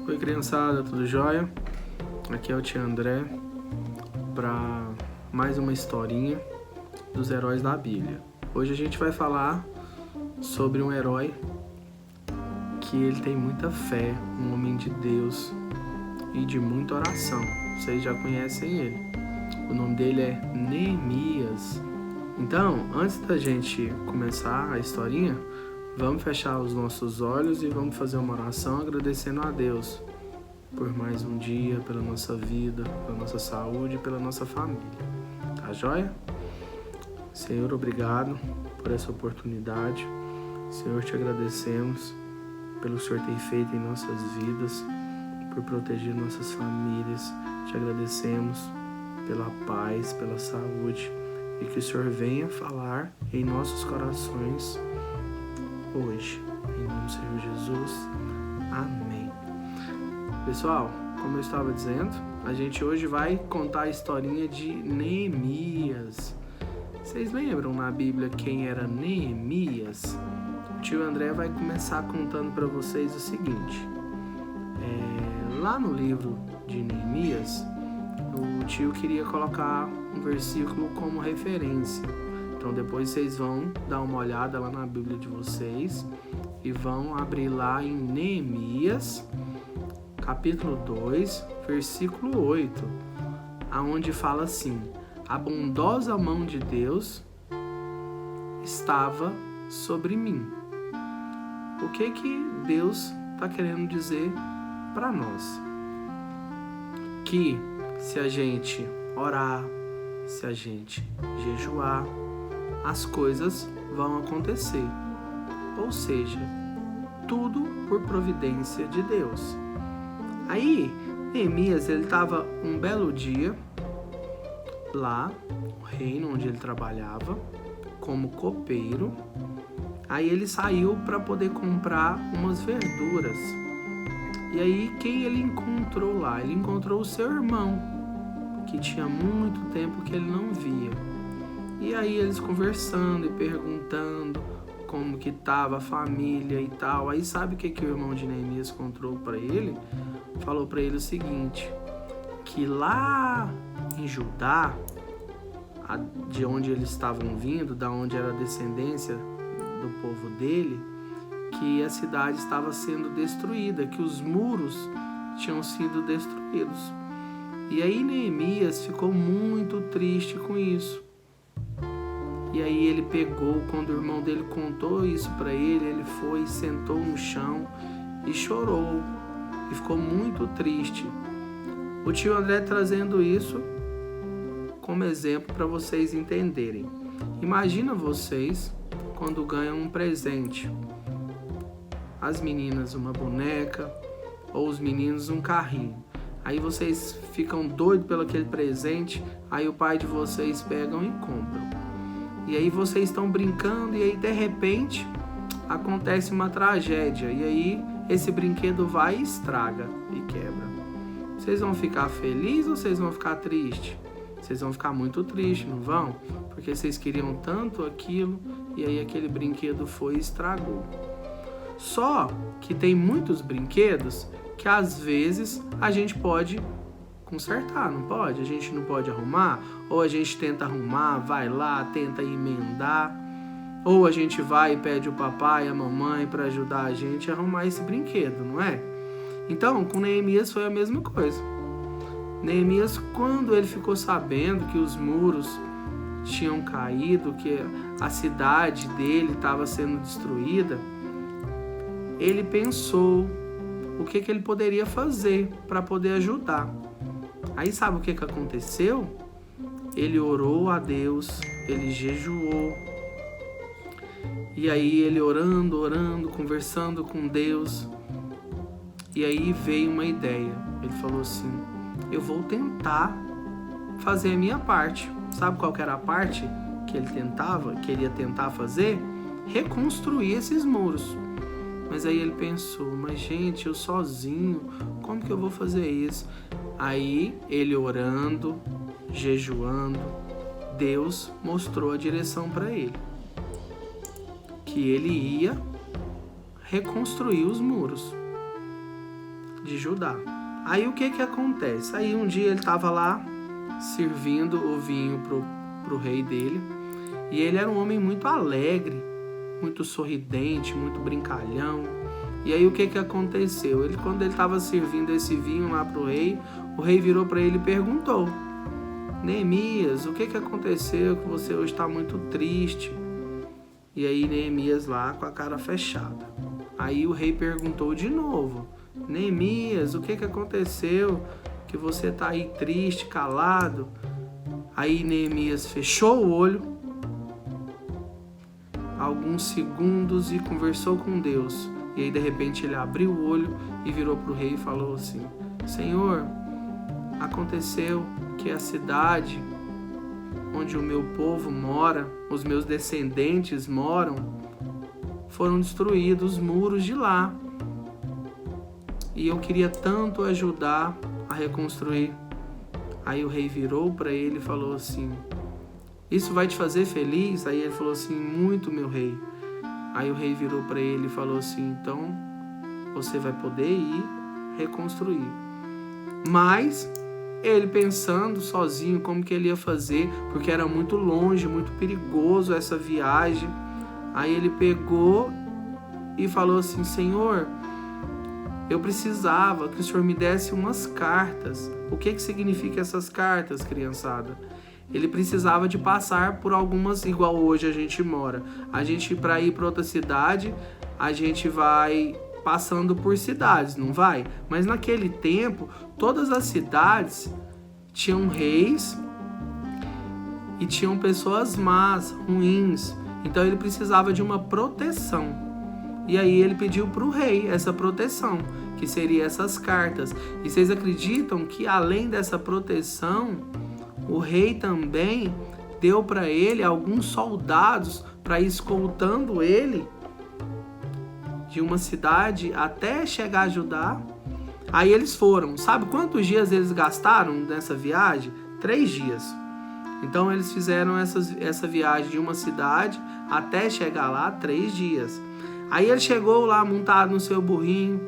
Oi, criançada, tudo jóia? Aqui é o tio André para mais uma historinha dos heróis da Bíblia. Hoje a gente vai falar sobre um herói que ele tem muita fé, um homem de Deus e de muita oração. Vocês já conhecem ele. O nome dele é Neemias. Então, antes da gente começar a historinha, vamos fechar os nossos olhos e vamos fazer uma oração agradecendo a Deus por mais um dia, pela nossa vida, pela nossa saúde e pela nossa família. Tá joia? Senhor, obrigado por essa oportunidade. Senhor, te agradecemos pelo Senhor ter feito em nossas vidas, por proteger nossas famílias. Te agradecemos pela paz, pela saúde e que o Senhor venha falar em nossos corações hoje. Em nome do Senhor Jesus. Amém. Pessoal, como eu estava dizendo, a gente hoje vai contar a historinha de Neemias. Vocês lembram na Bíblia quem era Neemias? O tio André vai começar contando para vocês o seguinte. Lá no livro de Neemias, o tio queria colocar um versículo como referência. Então depois vocês vão dar uma olhada lá na Bíblia de vocês e vão abrir lá em Neemias, capítulo 2, versículo 8, aonde fala assim: a bondosa mão de Deus estava sobre mim. O que Deus está querendo dizer para nós? Que se a gente orar, se a gente jejuar, as coisas vão acontecer. Ou seja, tudo por providência de Deus. Aí, Neemias, ele estava um belo dia lá no reino onde ele trabalhava como copeiro. Aí ele saiu para poder comprar umas verduras. E aí, quem ele encontrou lá? Ele encontrou o seu irmão, que tinha muito tempo que ele não via. E aí eles conversando e perguntando como que estava a família e tal. Aí sabe o que o irmão de Neemias contou para ele? Falou para ele o seguinte, que lá em Judá, de onde eles estavam vindo, da onde era a descendência do povo dele, que a cidade estava sendo destruída, que os muros tinham sido destruídos. E aí Neemias ficou muito triste com isso. E aí ele pegou, quando o irmão dele contou isso para ele, ele foi, sentou no chão e chorou. E ficou muito triste. O tio André trazendo isso como exemplo para vocês entenderem. Imagina vocês quando ganham um presente. As meninas uma boneca ou os meninos um carrinho. Aí vocês ficam doidos pelo aquele presente, aí o pai de vocês pegam e compram. E aí vocês estão brincando e aí de repente acontece uma tragédia. E aí esse brinquedo vai e estraga e quebra. Vocês vão ficar felizes ou vocês vão ficar tristes? Vocês vão ficar muito tristes, não vão? Porque vocês queriam tanto aquilo e aí aquele brinquedo foi e estragou. Só que tem muitos brinquedos que às vezes a gente pode consertar, não pode? A gente não pode arrumar, ou a gente tenta arrumar, vai lá, tenta emendar, ou a gente vai e pede o papai e a mamãe para ajudar a gente a arrumar esse brinquedo, não é? Então, com Neemias foi a mesma coisa. Neemias, quando ele ficou sabendo que os muros tinham caído, que a cidade dele estava sendo destruída, ele pensou o que ele poderia fazer para poder ajudar. Aí sabe o que aconteceu? Ele orou a Deus, ele jejuou. E aí ele orando, conversando com Deus. E aí veio uma ideia. Ele falou assim, eu vou tentar fazer a minha parte. Sabe qual que era a parte que ele ia tentar fazer? Reconstruir esses muros. Mas aí ele pensou, mas gente, eu sozinho, como que eu vou fazer isso? Aí ele orando, jejuando, Deus mostrou a direção para ele. que ele ia reconstruir os muros de Judá. Aí o que acontece? Aí um dia ele estava lá servindo o vinho pro rei dele, e ele era um homem muito alegre, muito sorridente, muito brincalhão. E aí o que aconteceu? Quando ele estava servindo esse vinho lá pro rei, o rei virou para ele e perguntou: Neemias, o que aconteceu que você hoje está muito triste? E aí Neemias lá com a cara fechada. Aí o rei perguntou de novo: Neemias, o que aconteceu que você está aí triste, calado? Aí Neemias fechou o olho alguns segundos e conversou com Deus. E aí de repente ele abriu o olho e virou para o rei e falou assim: Senhor, aconteceu que a cidade onde o meu povo mora, os meus descendentes moram, foram destruídos os muros de lá. E eu queria tanto ajudar a reconstruir. Aí o rei virou para ele e falou assim: isso vai te fazer feliz? Aí ele falou assim: muito, meu rei. Aí o rei virou para ele e falou assim: então você vai poder ir reconstruir. Mas ele pensando sozinho como que ele ia fazer, porque era muito longe, muito perigoso essa viagem. Aí ele pegou e falou assim: Senhor, eu precisava que o Senhor me desse umas cartas. O que significa essas cartas, criançada? Ele precisava de passar por algumas, igual hoje a gente mora. A gente, para ir para outra cidade, a gente vai passando por cidades, não vai? Mas naquele tempo, todas as cidades tinham reis e tinham pessoas más, ruins. Então ele precisava de uma proteção. E aí ele pediu para o rei essa proteção, que seria essas cartas. E vocês acreditam que além dessa proteção, o rei também deu para ele alguns soldados para ir escoltando ele de uma cidade até chegar a Judá? Aí eles foram. Sabe quantos dias eles gastaram nessa viagem? 3 dias. Então eles fizeram essa viagem de uma cidade até chegar lá, 3 dias. Aí ele chegou lá montado no seu burrinho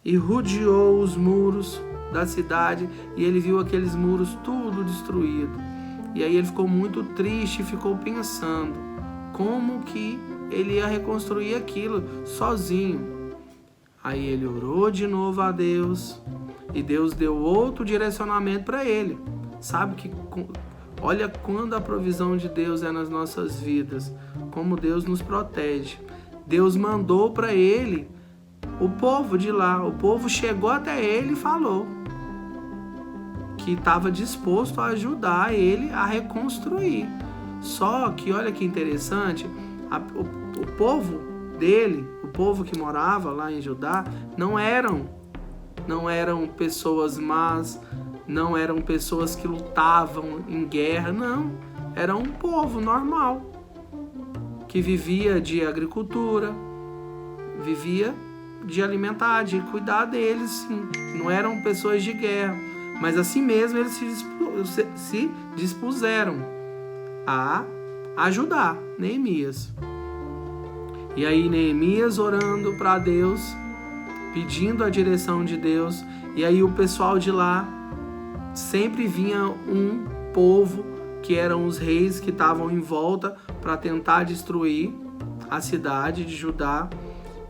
e rodeou os muros da cidade, e ele viu aqueles muros tudo destruído. E aí ele ficou muito triste e ficou pensando como que ele ia reconstruir aquilo sozinho. Aí ele orou de novo a Deus, e Deus deu outro direcionamento para ele. Sabe que olha quando a provisão de Deus é nas nossas vidas, como Deus nos protege. Deus mandou para ele o povo de lá. O povo chegou até ele e falou que estava disposto a ajudar ele a reconstruir. Só que olha que interessante, o povo dele, o povo que morava lá em Judá, não eram pessoas más, não eram pessoas que lutavam em guerra, não. Era um povo normal, que vivia de agricultura, vivia de alimentar, de cuidar deles, sim. Não eram pessoas de guerra, mas assim mesmo eles se dispuseram a ajudar Neemias. E aí Neemias orando para Deus, pedindo a direção de Deus, e aí o pessoal de lá sempre vinha um povo que eram os reis que estavam em volta para tentar destruir a cidade de Judá.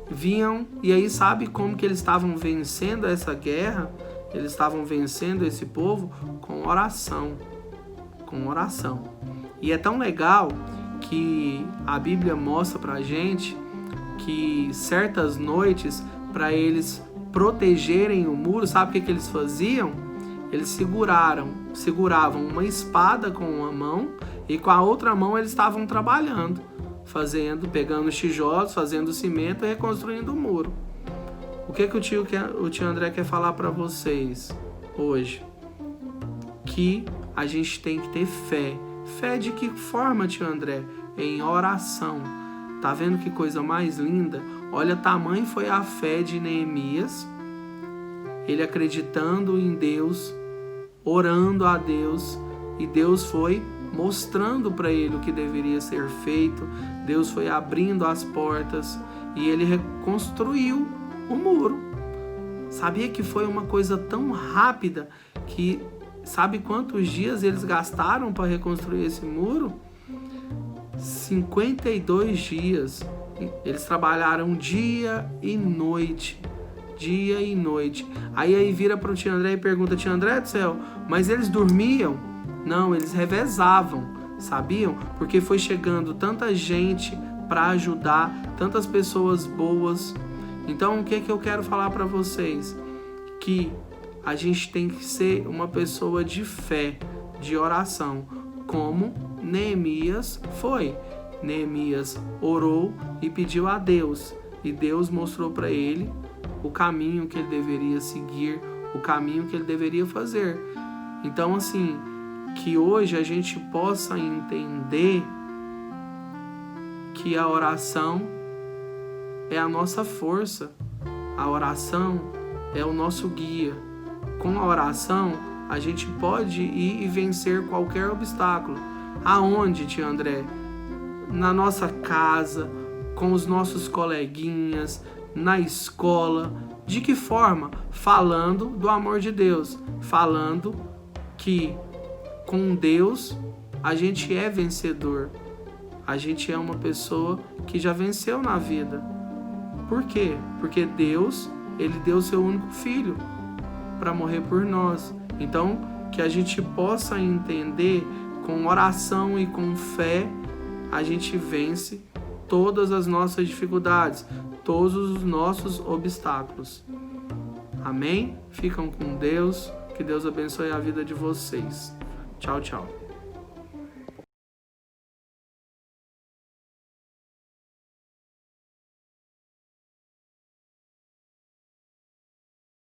Vinham, e aí sabe como que eles estavam vencendo essa guerra? Eles estavam vencendo esse povo com oração. Com oração. E é tão legal que a Bíblia mostra pra gente que certas noites, para eles protegerem o muro, sabe o que eles faziam? Eles seguravam uma espada com uma mão e com a outra mão eles estavam trabalhando, pegando os tijolos, fazendo cimento e reconstruindo o muro. O que o tio André quer falar para vocês hoje? Que a gente tem que ter fé. Fé de que forma, tio André? Em oração. Tá vendo que coisa mais linda? Olha, tamanho foi a fé de Neemias. Ele acreditando em Deus, orando a Deus, e Deus foi mostrando para ele o que deveria ser feito. Deus foi abrindo as portas e ele reconstruiu o muro. Sabia que foi uma coisa tão rápida que sabe quantos dias eles gastaram para reconstruir esse muro? 52 dias. Eles trabalharam dia e noite. Dia e noite. Aí vira para o tio André e pergunta: tio André do céu, mas eles dormiam? Não, eles revezavam, sabiam? Porque foi chegando tanta gente para ajudar, tantas pessoas boas. Então o que eu quero falar para vocês? Que a gente tem que ser uma pessoa de fé, de oração, como Neemias foi. Neemias orou e pediu a Deus, e Deus mostrou para ele o caminho que ele deveria seguir, o caminho que ele deveria fazer. Então, assim, que hoje a gente possa entender que a oração é a nossa força, a oração é o nosso guia. Com a oração, a gente pode ir e vencer qualquer obstáculo. Aonde, tio André? Na nossa casa, com os nossos coleguinhas, na escola. De que forma? Falando do amor de Deus, falando que com Deus a gente é vencedor, a gente é uma pessoa que já venceu na vida. Por quê? Porque Deus, ele deu seu único filho para morrer por nós. Então, que a gente possa entender, com oração e com fé, a gente vence todas as nossas dificuldades, todos os nossos obstáculos. Amém? Ficam com Deus. Que Deus abençoe a vida de vocês. Tchau, tchau.